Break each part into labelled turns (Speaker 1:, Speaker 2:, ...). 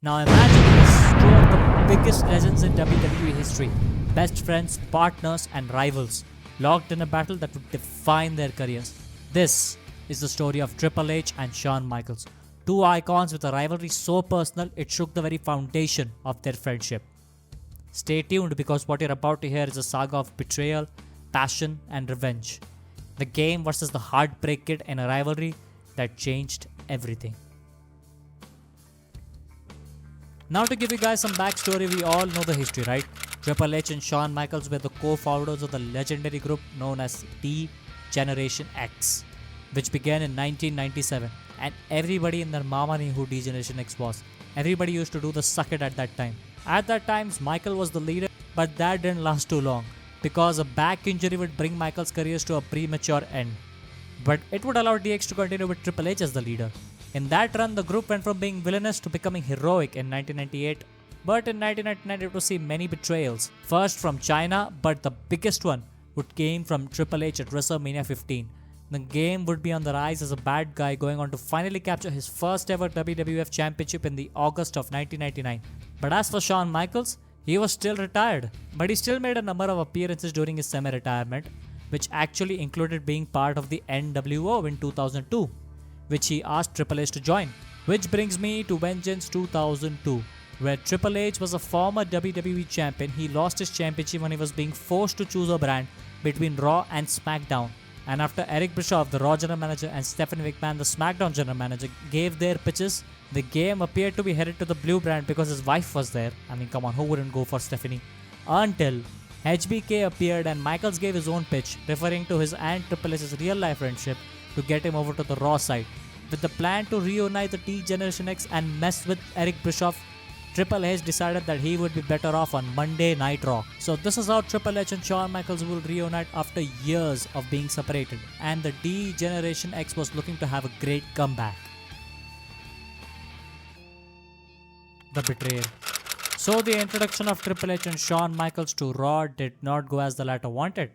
Speaker 1: Now imagine this, two of the biggest legends in WWE history, best friends, partners and rivals, locked in a battle that would define their careers. This is the story of Triple H and Shawn Michaels, two icons with a rivalry so personal it shook the very foundation of their friendship. Stay tuned because what you're about to hear is a saga of betrayal, passion and revenge. The game versus the heartbreak kid in a rivalry that changed everything. Now to give you guys some backstory, we all know the history, right? Triple H and Shawn Michaels were the co-founders of the legendary group known as D Generation X, which began in 1997, and everybody in their mama knew who D Generation X was. Everybody used to do the suck it at that time. At that time, Michael was the leader, but that didn't last too long because a back injury would bring Michael's career to a premature end. But it would allow DX to continue with Triple H as the leader. In that run, the group went from being villainous to becoming heroic in 1998. But in 1999, it would see many betrayals. First from China, but the biggest one would came from Triple H at WrestleMania 15. The game would be on the rise as a bad guy going on to finally capture his first ever WWF Championship in the August of 1999. But as for Shawn Michaels, he was still retired. But he still made a number of appearances during his semi-retirement, which actually included being part of the NWO in 2002. Which he asked Triple H to join. Which brings me to Vengeance 2002, where Triple H was a former WWE champion. He lost his championship when he was being forced to choose a brand between Raw and SmackDown. And after Eric Bischoff, the Raw general manager, and Stephanie McMahon, the SmackDown general manager, gave their pitches, the game appeared to be headed to the blue brand because his wife was there. I mean, come on, who wouldn't go for Stephanie? Until HBK appeared and Michaels gave his own pitch, referring to his and Triple H's real life friendship to get him over to the Raw side. With the plan to reunite the T Generation X and mess with Eric Bischoff, Triple H decided that he would be better off on Monday Night Raw. So this is how Triple H and Shawn Michaels will reunite after years of being separated, and the D Generation X was looking to have a great comeback. The betrayal. So the introduction of Triple H and Shawn Michaels to Raw did not go as the latter wanted.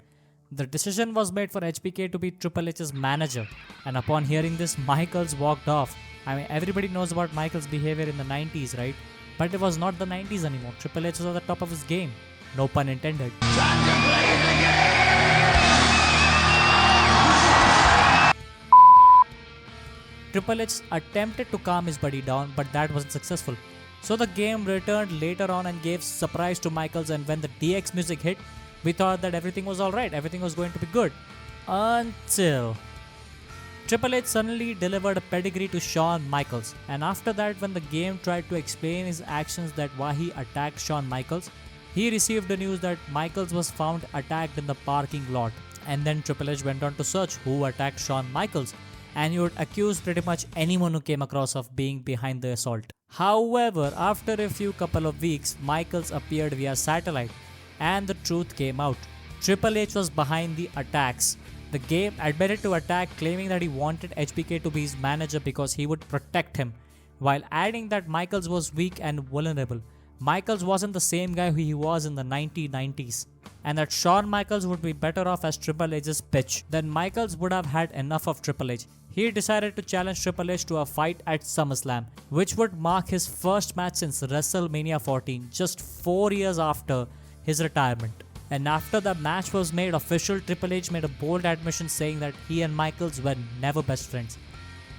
Speaker 1: The decision was made for HBK to be Triple H's manager, and upon hearing this, Michaels walked off. I mean, everybody knows about Michaels' behavior in the 90s, right? But it was not the 90s anymore. Triple H was at the top of his game. No pun intended. Triple H attempted to calm his buddy down, but that wasn't successful. So the game returned later on and gave surprise to Michaels, and when the DX music hit, we thought that everything was alright, everything was going to be good. Until Triple H suddenly delivered a pedigree to Shawn Michaels, and after that, when the game tried to explain his actions that why he attacked Shawn Michaels, he received the news that Michaels was found attacked in the parking lot. And then Triple H went on to search who attacked Shawn Michaels, and he would accuse pretty much anyone who came across of being behind the assault. However, after a few couple of weeks, Michaels appeared via satellite, and the truth came out. Triple H was behind the attacks. The game admitted to attack, claiming that he wanted HBK to be his manager because he would protect him, while adding that Michaels was weak and vulnerable. Michaels wasn't the same guy who he was in the 1990s, and that Shawn Michaels would be better off as Triple H's pitch. Then Michaels would have had enough of Triple H. He decided to challenge Triple H to a fight at SummerSlam, which would mark his first match since WrestleMania 14, just 4 years after his retirement. And after the match was made official, Triple H made a bold admission saying that he and Michaels were never best friends.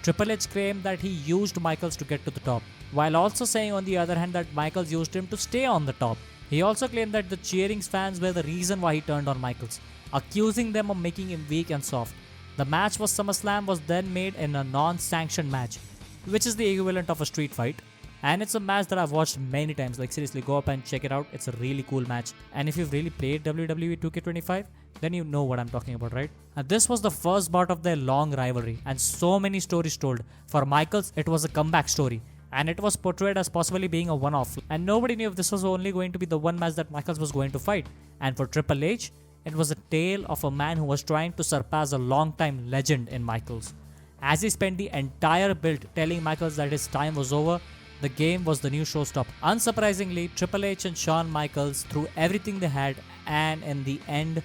Speaker 1: Triple H claimed that he used Michaels to get to the top, while also saying on the other hand that Michaels used him to stay on the top. He also claimed that the cheering fans were the reason why he turned on Michaels, accusing them of making him weak and soft. The match for SummerSlam was then made in a non-sanctioned match, which is the equivalent of a street fight. And it's a match that I've watched many times. Like, seriously, go up and check it out. It's a really cool match. And if you've really played WWE 2K25, then you know what I'm talking about, right? And this was the first part of their long rivalry, and so many stories told. For Michaels, it was a comeback story, and it was portrayed as possibly being a one-off. And nobody knew if this was only going to be the one match that Michaels was going to fight. And for Triple H, it was a tale of a man who was trying to surpass a long-time legend in Michaels. As he spent the entire build telling Michaels that his time was over, the game was the new showstopper. Unsurprisingly, Triple H and Shawn Michaels threw everything they had, and in the end,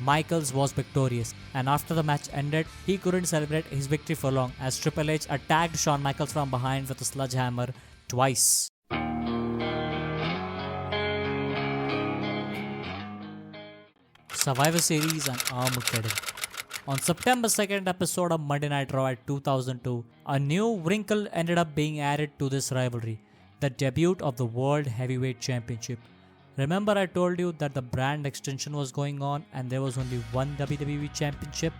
Speaker 1: Michaels was victorious. And after the match ended, he couldn't celebrate his victory for long as Triple H attacked Shawn Michaels from behind with a sledgehammer twice. Survivor Series and Armageddon. On September 2nd episode of Monday Night Raw at 2002, a new wrinkle ended up being added to this rivalry, the debut of the World Heavyweight Championship. Remember I told you that the brand extension was going on and there was only one WWE Championship?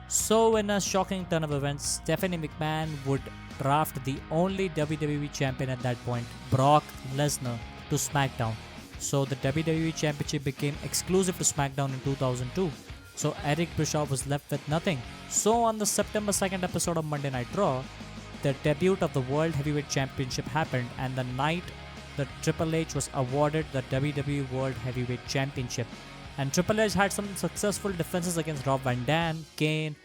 Speaker 1: So in a shocking turn of events, Stephanie McMahon would draft the only WWE Champion at that point, Brock Lesnar, to SmackDown. So the WWE Championship became exclusive to SmackDown in 2002. So Eric Bischoff was left with nothing. So on the September 2nd episode of Monday Night Raw, the debut of the World Heavyweight Championship happened, and the night that Triple H was awarded the WWE World Heavyweight Championship. And Triple H had some successful defenses against Rob Van Dam, Kane,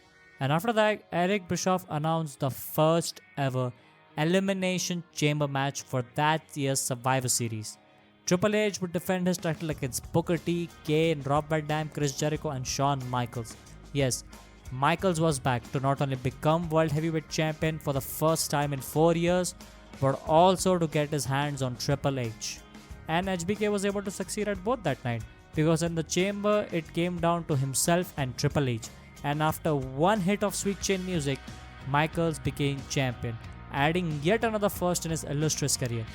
Speaker 1: and after that, Eric Bischoff announced the first ever Elimination Chamber match for that year's Survivor Series. Triple H would defend his title against Booker T, Kane, Rob Van Dam, Chris Jericho and Shawn Michaels. Yes, Michaels was back to not only become World Heavyweight Champion for the first time in 4 years, but also to get his hands on Triple H. And HBK was able to succeed at both that night, because in the chamber it came down to himself and Triple H. And after one hit of Sweet Chin Music, Michaels became champion, adding yet another first in his illustrious career.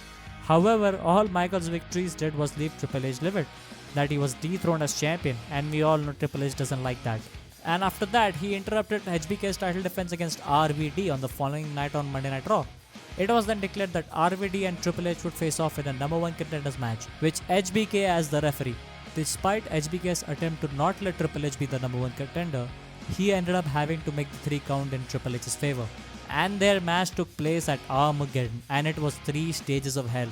Speaker 1: However, all Michaels' victories did was leave Triple H livid, that he was dethroned as champion, and we all know Triple H doesn't like that. And after that, he interrupted HBK's title defense against RVD on the following night on Monday Night Raw. It was then declared that RVD and Triple H would face off in a number 1 contenders match, which HBK as the referee. Despite HBK's attempt to not let Triple H be the number 1 contender, he ended up having to make the 3 count in Triple H's favor. And their match took place at Armageddon, and it was 3 stages of hell.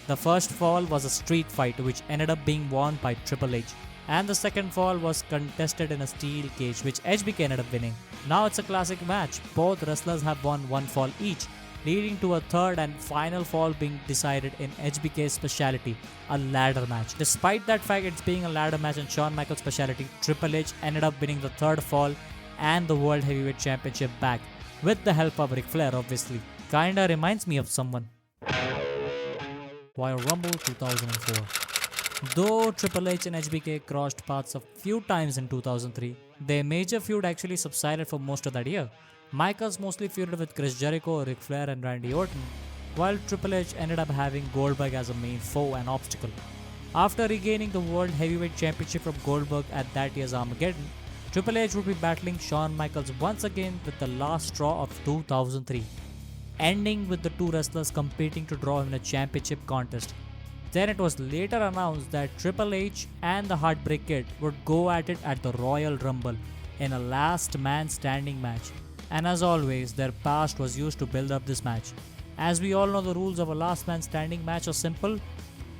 Speaker 1: The first fall was a street fight which ended up being won by Triple H, and the second fall was contested in a steel cage which HBK ended up winning. Now it's a classic match, both wrestlers have won 1 fall each, leading to a third and final fall being decided in HBK's specialty, a ladder match. Despite that fact it's being a ladder match and Shawn Michaels' specialty, Triple H ended up winning the third fall and the World Heavyweight Championship back, with the help of Ric Flair obviously. Kinda reminds me of someone. Royal Rumble 2004. Though Triple H and HBK crossed paths a few times in 2003, their major feud actually subsided for most of that year. Michaels mostly feuded with Chris Jericho, Ric Flair and Randy Orton, while Triple H ended up having Goldberg as a main foe and obstacle. After regaining the World Heavyweight Championship from Goldberg at that year's Armageddon, Triple H would be battling Shawn Michaels once again with the last straw of 2003, ending with the 2 wrestlers competing to draw him in a championship contest. Then it was later announced that Triple H and the Heartbreak Kid would go at it at the Royal Rumble in a last man standing match. And as always, their past was used to build up this match. As we all know, the rules of a last man standing match are simple.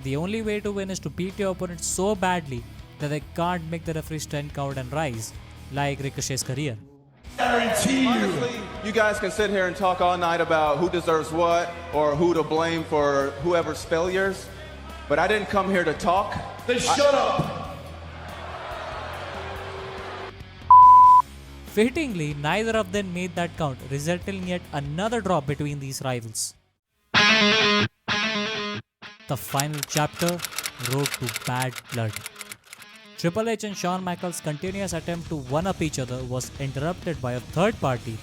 Speaker 1: The only way to win is to beat your opponent so badly that they can't make the referee's 10 count and rise, like Ricochet's career.
Speaker 2: Honestly, you guys can sit here and talk all night about who deserves what or who to blame for whoever's failures, but I didn't come here to talk.
Speaker 3: Then shut up!
Speaker 1: Fittingly, neither of them made that count, resulting in yet another draw between these rivals. The final chapter, Road to Bad Blood. Triple H and Shawn Michaels' continuous attempt to one-up each other was interrupted by a third party.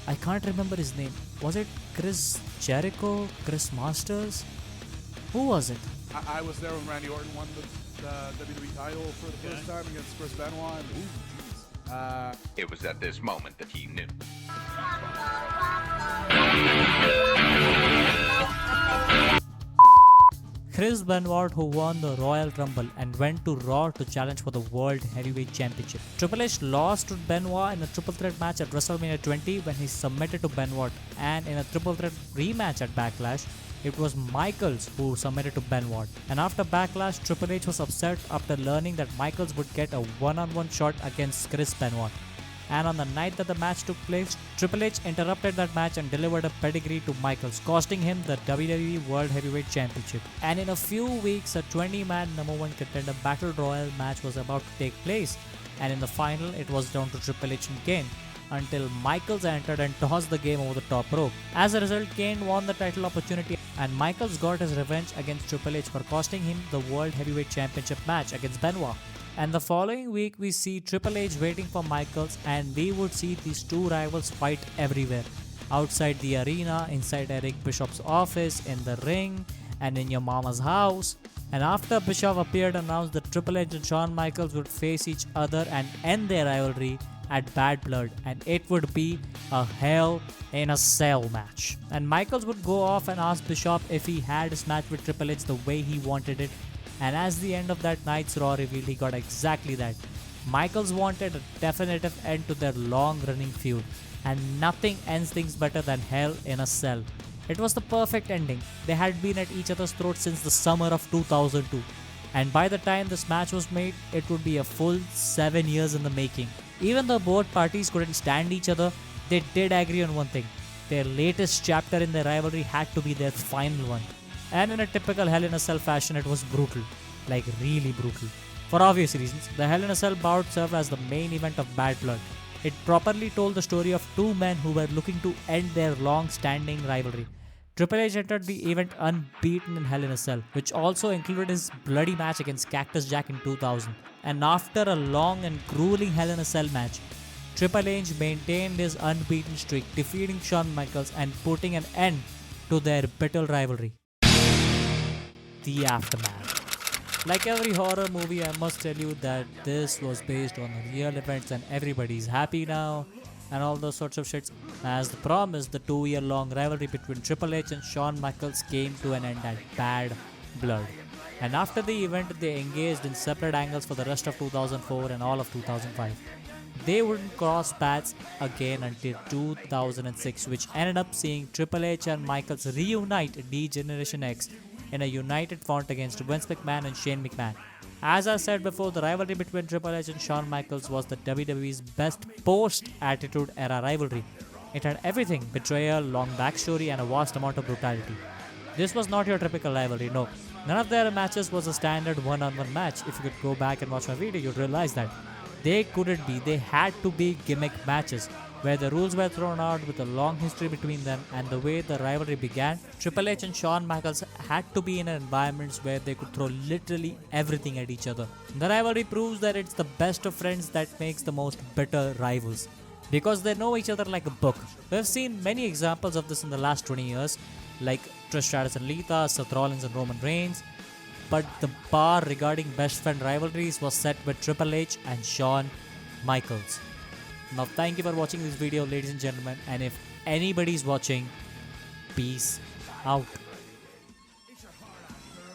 Speaker 1: I can't remember his name. Was it Chris Jericho? Chris Masters? Who was it?
Speaker 3: I was there when Randy Orton won the WWE title for the first time against Chris Benoit. And,
Speaker 4: It was at this moment that he knew.
Speaker 1: Chris Benoit, who won the Royal Rumble and went to Raw to challenge for the World Heavyweight Championship. Triple H lost to Benoit in a triple threat match at WrestleMania 20 when he submitted to Benoit, and in a triple threat rematch at Backlash, it was Michaels who submitted to Benoit. And after Backlash, Triple H was upset after learning that Michaels would get a one-on-one shot against Chris Benoit. And on the night that the match took place, Triple H interrupted that match and delivered a pedigree to Michaels, costing him the WWE World Heavyweight Championship. And in a few weeks, a 20-man number 1 contender Battle Royal match was about to take place, and in the final, it was down to Triple H and Kane, until Michaels entered and tossed the game over the top rope. As a result, Kane won the title opportunity, and Michaels got his revenge against Triple H for costing him the World Heavyweight Championship match against Benoit. And the following week, we see Triple H waiting for Michaels, and we would see these two rivals fight everywhere. Outside the arena, inside Eric Bischoff's office, in the ring, and in your mama's house. And after Bischoff appeared and announced that Triple H and Shawn Michaels would face each other and end their rivalry at Bad Blood, and it would be a Hell in a Cell match. And Michaels would go off and ask Bischoff if he had his match with Triple H the way he wanted it. And as the end of that night's Raw revealed, he got exactly that. Michaels wanted a definitive end to their long-running feud, and nothing ends things better than Hell in a Cell. It was the perfect ending. They had been at each other's throats since the summer of 2002. And by the time this match was made, it would be a full 7 years in the making. Even though both parties couldn't stand each other, they did agree on one thing. Their latest chapter in their rivalry had to be their final one. And in a typical Hell in a Cell fashion, it was brutal. Like really brutal. For obvious reasons, the Hell in a Cell bout served as the main event of Bad Blood. It properly told the story of two men who were looking to end their long-standing rivalry. Triple H entered the event unbeaten in Hell in a Cell, which also included his bloody match against Cactus Jack in 2000. And after a long and grueling Hell in a Cell match, Triple H maintained his unbeaten streak, defeating Shawn Michaels and putting an end to their bitter rivalry. The aftermath. Like every horror movie, I must tell you that this was based on real events and everybody's happy now and all those sorts of shits. As the promise, the 2-year-long rivalry between Triple H and Shawn Michaels came to an end at Bad Blood. And after the event, they engaged in separate angles for the rest of 2004 and all of 2005. They wouldn't cross paths again until 2006, which ended up seeing Triple H and Michaels reunite D-Generation X in a united front against Vince McMahon and Shane McMahon. As I said before, the rivalry between Triple H and Shawn Michaels was the WWE's best post-Attitude Era rivalry. It had everything: betrayal, long backstory, and a vast amount of brutality. This was not your typical rivalry, no. None of their matches was a standard one-on-one match. If you could go back and watch my video, you'd realize that. They couldn't be, they had to be gimmick matches, where the rules were thrown out with a long history between them. And the way the rivalry began, Triple H and Shawn Michaels had to be in environments where they could throw literally everything at each other. The rivalry proves that it's the best of friends that makes the most bitter rivals, because they know each other like a book. We've seen many examples of this in the last 20 years, like Trish Stratus and Lita, Seth Rollins and Roman Reigns. But the bar regarding best friend rivalries was set with Triple H and Shawn Michaels. Now thank you for watching this video, ladies and gentlemen, and if anybody's watching, peace out.